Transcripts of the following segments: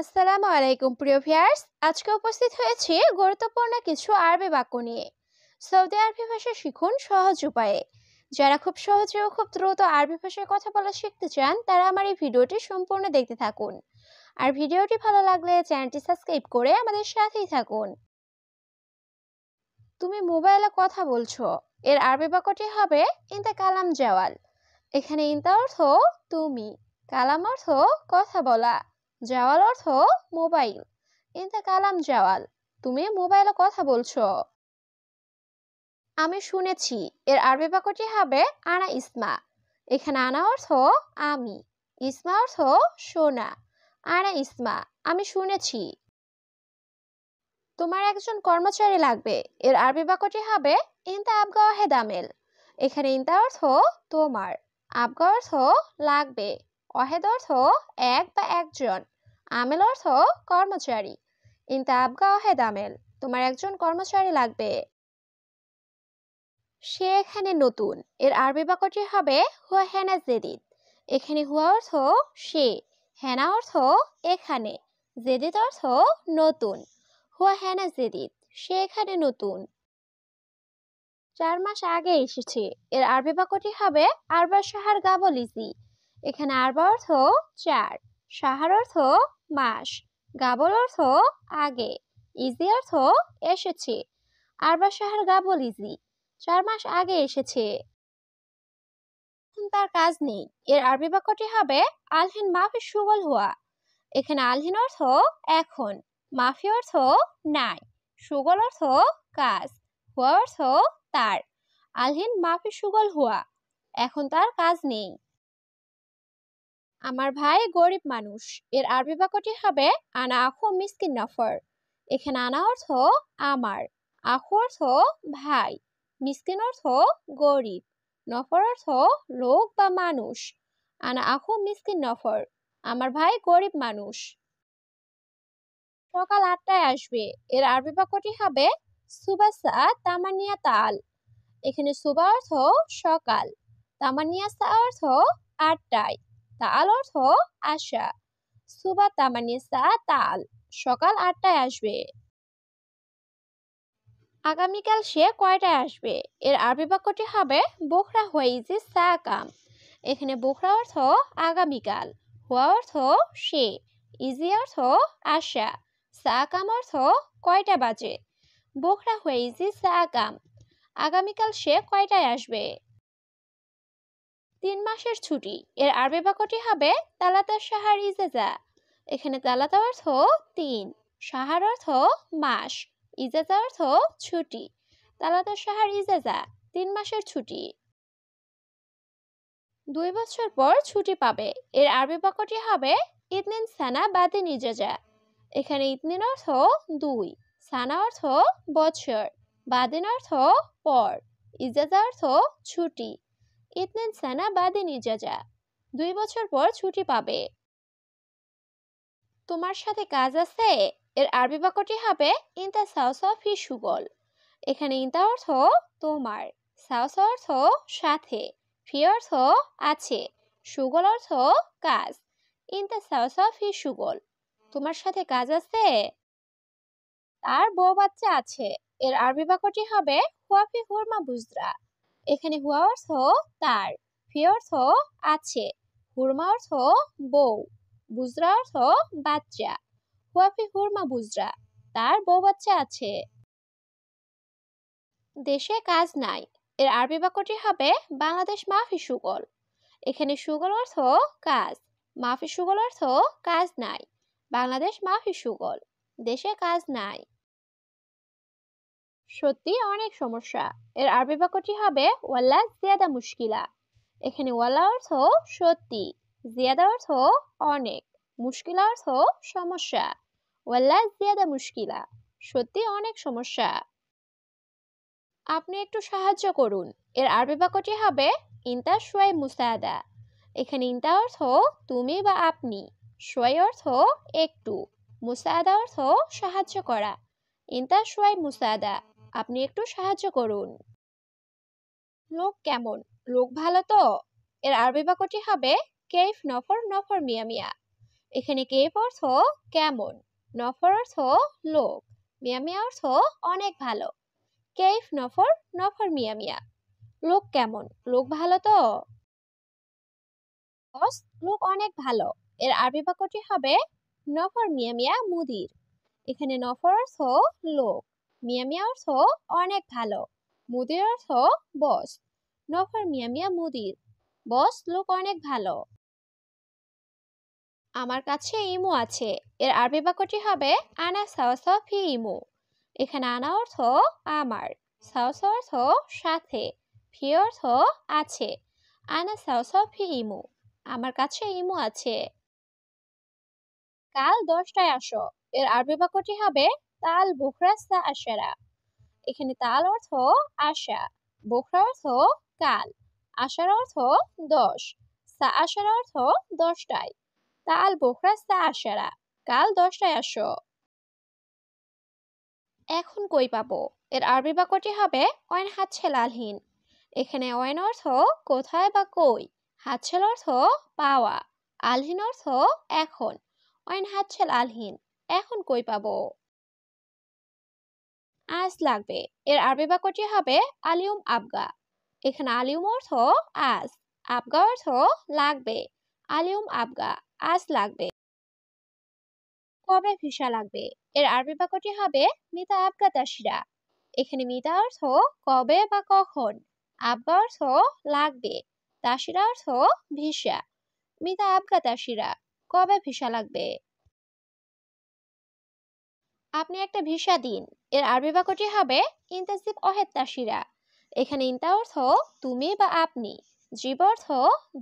আসসালামু আলাইকুম প্রিয় ভিউয়ার্স, আজকে উপস্থিত হয়েছি গুরুত্বপূর্ণ কিছু আরবি বাক্য নিয়ে। সৌদি আরবি ভাষা শিখুন সহজ উপায়ে। যারা খুব সহজে ও খুব দ্রুত আরবি ভাষায় কথা বলা শিখতে চান তারা আমার এই ভিডিওটি সম্পূর্ণ দেখতে থাকুন। আর ভিডিওটি ভালো লাগলে চ্যানেলটি সাবস্ক্রাইব করে আমাদের সাথেই থাকুন। তুমি মোবাইলে কথা বলছো, এর আরবি বাক্যটি হবে ইনতা কালাম জাওয়াল। এখানে ইনতা অর্থ তুমি, কালাম অর্থ কথা বলা, জাওয়াল অর্থ মোবাইল। ইনতা কালাম জাওয়াল, তুমি মোবাইলে কথা বলছো। আমি শুনেছি, এর আরবি বাক্যটি হবে আনা ইসমা। এখানে আনা অর্থ আমি, ইসমা অর্থ শোনা। আনা ইসমা, আমি শুনেছি। তোমার একজন কর্মচারী লাগবে, এর আরবি বাক্যটি হবে ইনতা আবগা ওয়াহেদ আমেল। এখানে ইনতা অর্থ তোমার, আবগা অর্থ লাগবে, ওয়াহেদ অর্থ এক বা একজন, আমেল অর্থ কর্মচারী। ইনতা আবগা ওয়াহেদ আমেল, তোমার একজন কর্মচারী লাগবে। সে এখানে নতুন, এর আরবি বাক্যটি হবে হুয়া হেনা জেদিদ। এখানে হুয়া অর্থ সে, হেনা অর্থ এখানে, জেদিদ অর্থ নতুন। হুয়া হেনা জেদিদ, সে এখানে নতুন। 4 মাস আগে এসেছে, এর আরবি বাক্যটি হবে আরবা শাহার গাবলিজি। এখানে আরবা অর্থ 4, শাহার অর্থ মাস, গাবল অর্থ আগে, ইজি অর্থ এসেছে। আরবা শাহার গাবলিজি, 4 মাস আগে এসেছে। এখন তার কাজ নেই, এর আরবি বাক্যটি হবে আলহিন মাফি সুগল হুয়া। এখানে আলহিন অর্থ এখন, মাফি অর্থ নাই, সুগল অর্থ কাজ, হুয়া অর্থ তার। আলহিন মাফি সুগল হুয়া, এখন তার কাজ নেই। আমার ভাই গরিব মানুষ, এর আরবি বাক্যটি হবে আনা আখু মিসকিন নফর। এখানে আনা অর্থ আমার, আখু অর্থ ভাই, মিসকিন অর্থ গরিব, নফর অর্থ লোক বা মানুষ। আনা আখু মিসকিন নফর, আমার ভাই গরিব মানুষ। সকাল 8টায় আসবে, এর আরবি বাক্যটি হবে সুবাসা তামানিয়া তাল। এখানে সুবা অর্থ সকাল, তামানিয়া সা অর্থ 8টায়, তাল অর্থ আসা। সুবা তামানিয়া সা তাল, সকাল 8টায় আসবে। আগামীকাল সে কয়টায় আসবে, এর আরবি বাক্যটি হবে বোখরা হুয়াইজি সা কাম। এখানে বোখরা অর্থ আগামীকাল, হুয়া অর্থ সে, ইজি অর্থ আসা, সা কাম অর্থ কয়টা বাজে। বোখরা হুয়াইজি সা কাম, আগামীকাল সে কয়টায় আসবে। 3 মাসের ছুটি, এর আরবি বাক্যটি হবে তালাতা শাহার ইজাজা। এখানে তালাতা অর্থ 3, শাহার অর্থ মাস, ইজাজা অর্থ ছুটি। তালাতা শাহার ইজাজা, 3 মাসের ছুটি। 2 বছর পর ছুটি পাবে, এর আরবি বাক্যটি হবে ইতনিন সানা বাদিন ইজাজা। এখানে ইতনিন অর্থ 2, সানা অর্থ বছর, বাদিন অর্থ পর, ইজাজা অর্থ ছুটি। ইতনিন সানা বাদিন ইজাজা, 2 বছর পর ছুটি পাবে। তোমার সাথে কাজ আছে, এর আরবি বাক্যটি হবে ইনতা সাওসা ফি সুগল। এখানে ইনতা অর্থ তোমার, সাওসা অর্থ সাথে, ফি অর্থ আছে, সুগল অর্থ কাজ। ইনতা সাওসা ফি সুগল, তোমার সাথে কাজ আছে। তার বউ বাচ্চা আছে, এর আরবি বাক্যটি হবে হুয়াফি হুরমা বুজরা। এখানে হুয়া অর্থ তার, ফি অর্থ আছে, হুরমা অর্থ বউ, বুজরা অর্থ বাচ্চা। হুয়াফি হুরমা বুজরা, তার বউ বাচ্চা আছে। দেশে কাজ নাই, এর আরবি বাক্যটি হবে বাংলাদেশ মাফি সুগল। এখানে সুগল অর্থ কাজ, মাফি সুগল অর্থ কাজ নাই, বাংলাদেশ মাফি সুগল, দেশে কাজ নাই। সত্যি অনেক সমস্যা, এর আরবি বাক্যটি হবে ওয়াল্লা জিয়াদা মুশকিলা। এখানে ওয়াল্লা অর্থ সত্যি, জিয়াদা অর্থ অনেক, মুশকিলা অর্থ সমস্যা। ওয়াল্লা জিয়াদা মুশকিলা, সত্যি অনেক সমস্যা। আপনি একটু সাহায্য করুন, এর আরবি বাক্যটি হবে ইনতা শুয়াই মুসাদা। এখানে ইনতা অর্থ তুমি বা আপনি, শুয়াই অর্থ একটু, মুসাদা অর্থ সাহায্য করা। ইনতা শুয়াই মুসাদা, আপনি একটু সাহায্য করুন। লোক কেমন, লোক ভালো তো, এর আরবি বাক্যটি হবে কেইফ নফর নফর মিয়া মিয়া। এখানে কেইফ অর্থ কেমন, নফর অর্থ লোক, মিয়া মিয়া অর্থ অনেক ভালো। কেইফ নফর, নফর মিয়া মিয়া। লোক কেমন, লোক ভালো তো? বস, লোক অনেক ভালো। এর আরবি বাক্যটি হবে নফর মিয়া মিয়া মুদির। এখানে নফর অর্থ লোক, মিয়া মিয়া অর্থ অনেক ভালো, মুদির অর্থ বস। নফর মিয়া মিয়া মুদির, বস লোক অনেক ভালো। আমার কাছে ইমু আছে। এর আরবি বাক্যটি হবে আনা সাওসা ফি ইমু। এখানে আনা অর্থ আমার, সাওসা অর্থ সাথে, ফি অর্থ আছে। আনা সাওসা ফি ইমু, আমার কাছে ইমু আছে। কাল 10টায় আসো। এর আরবি বাক্যটি হবে তাল বুখরা সা আশারা। এখানে তাল অর্থ আশা, বুখরা অর্থ কাল, আশার অর্থ 10, সা আশার অর্থ 10টায়। তাল বুখরা সা আশারা, কাল 10টায় আসো। এখন কই পাবো? এর আরবি বাক্যটি হবে ওয়াইন হাতছে লালহীন। এখানে ওয়াইন অর্থ কোথায় বা কই, হাতছেল অর্থ পাওয়া, আলহীন অর্থ এখন। ওয়াইন হাতছে লালহীন, এখন কই পাবো? আজ লাগবে। এর আরবি বাক্যটি হবে আলিউম আবগা। এখানে আলিউম অর্থ আজ, আবগা অর্থ লাগবে। আলিউম আবগা, আজ লাগবে। কবে ভিসা লাগবে? এর আরবি বাক্যটি হবে মিতা আবগা তাসিরা। এখানে মিতা অর্থ কবে বা কখন, আবগা অর্থ লাগবে, তাসিরা অর্থ ভিসা। মিতা আবগা তাসিরা, কবে ভিসা লাগবে? আপনি একটা ভিসা দিন। এর আরবি বাক্যটি হবে ইন্তাসিব অহেদ তাসিরা। এখানে ইন্তা অর্থ তুমি বা আপনি, জিব অর্থ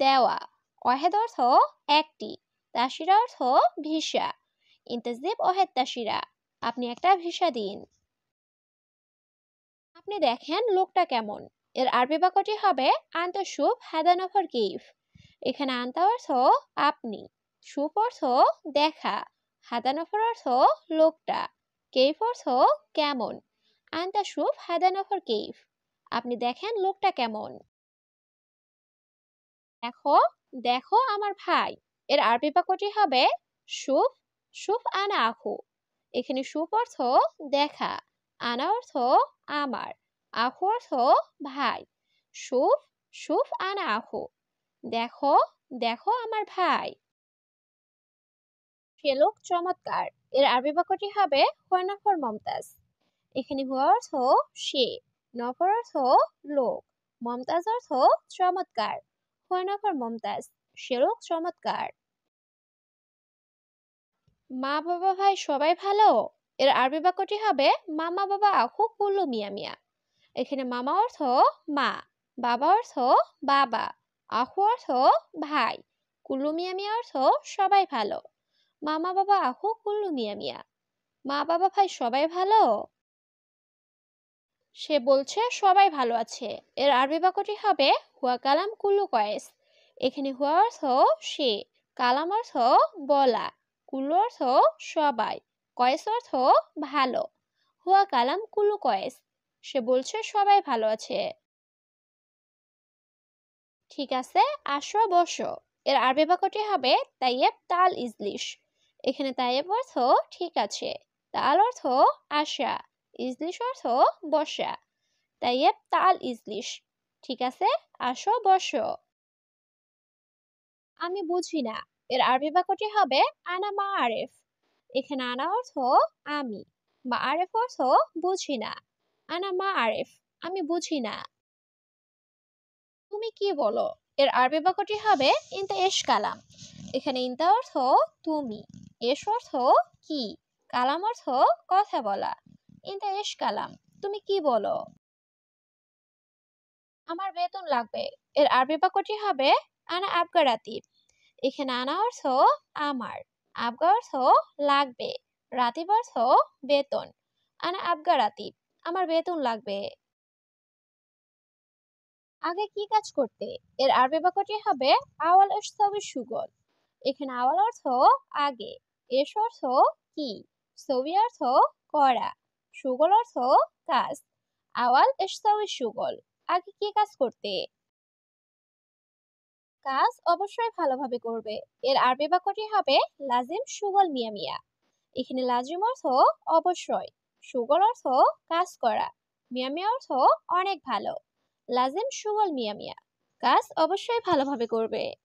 দেওয়া, অহেদ অর্থ একটি, তাসিরা অর্থ ভিসা। ইন্তাসিব অহেদ তাসিরা, আপনি একটা ভিসা দিন। আপনি দেখেন লোকটা কেমন। এর আরবি বাক্যটি হবে আন্তা শুভ হাদা নফর কেইফ। এখানে আন্তা অর্থ আপনি, শুভ অর্থ দেখা, হাদা নফর অর্থ লোকটা, কেইফ অর্থ কেমন। আন্তা শুভ হাদা নফর কেইফ, আপনি দেখেন লোকটা কেমন। দেখো, দেখো আমার ভাই। এর আরবি বাক্যটি হবে শুভ, শুভ আনা আখু। এখানে শুভ অর্থ দেখা, আনা অর্থ আমার, আখু অর্থ ভাই। শুভ, শুভ আনা আখু, দেখো, দেখো আমার ভাই। সে লোক চমৎকার। এর আরবি বাক্যটি হবে হুয়া নফর মমতাজ। এখানে হুয়া অর্থ সে, নফর অর্থ লোক, মমতাজ অর্থ চমৎকার। হুয়া নফর মমতাজ, সে লোক চমৎকার। মা বাবা ভাই সবাই ভালো। এর আরবি বাক্যটি হবে মামা বাবা আখু কুল্লু মিয়া মিয়া। এখানে মামা অর্থ মা, বাবা অর্থ বাবা, আখু অর্থ ভাই, কুল্লু মিয়া মিয়া অর্থ সবাই ভালো। মামা বাবা আখু কুল্লু মিয়া মিয়া, মা বাবা ভাই সবাই ভালো। সে বলছে সবাই ভালো আছে। এর আরবি বাক্যটি হবে হুয়া কালাম কুল্লু কয়েস। এখানে হুয়া অর্থ সে, কালাম অর্থ বলা, কুল্লু অর্থ সবাই, কয়েস অর্থ ভালো। হুয়া কালাম কুল্লু কয়েস, সে বলছে সবাই ভালো আছে। ঠিক আছে, আসো বসো। এর আরবি বাক্যটি হবে তাইয়েব তাল ইজলিশ। এখানে তাইয়েব অর্থ ঠিক আছে, তাল অর্থ আশা, ইজলিশ অর্থ বসা। তাইয়েব তাল ইজলিশ, ঠিক আছে, আসো বসো। আমি বুঝি না। এর আরবি বাক্যটি হবে আনা মা আরেফ। এখানে আনা অর্থ আমি, মা আরেফ অর্থ বুঝি না। আনা মা আরেফ, আমি বুঝি না। তুমি কি বলো? এর আরবি বাক্যটি হবে ইনতা এশ কালাম। এখানে ইনতা অর্থ তুমি, এশ অর্থ কি, কালাম অর্থ কথা বলা। ইনতা এশ কালাম, তুমি কি বলো? আমার বেতন লাগবে। এর আরবি বাক্যটি হবে আনা আবগা রাতিব। এখানে আনা অর্থ আমার, আবগা অর্থ লাগবে, রাতিব অর্থ বেতন। আনা আবগা রাতিব, আমার বেতন লাগবে। আগে কি কাজ করতে? এর আরবি বাক্যটি হবে আওয়াল এসসাবি সুগল। এখানে আওয়াল অর্থ আগে, এস অর্থ কি, সবি অর্থ করা, সুগল অর্থ কাজ। আওয়াল এসসাবি সুগল, আগে কি কাজ করতে? কাজ অবশ্যই ভালোভাবে করবে। এর আরবি বাক্যটি হবে লাজিম শুগল মিয়া মিয়া। এখানে লাজিম অর্থ অবশ্যই, শুগল অর্থ কাজ করা, মিয়া মিয়া অর্থ অনেক ভালো। লাজিম শুগল মিয়া মিয়া, কাজ অবশ্যই ভালোভাবে করবে।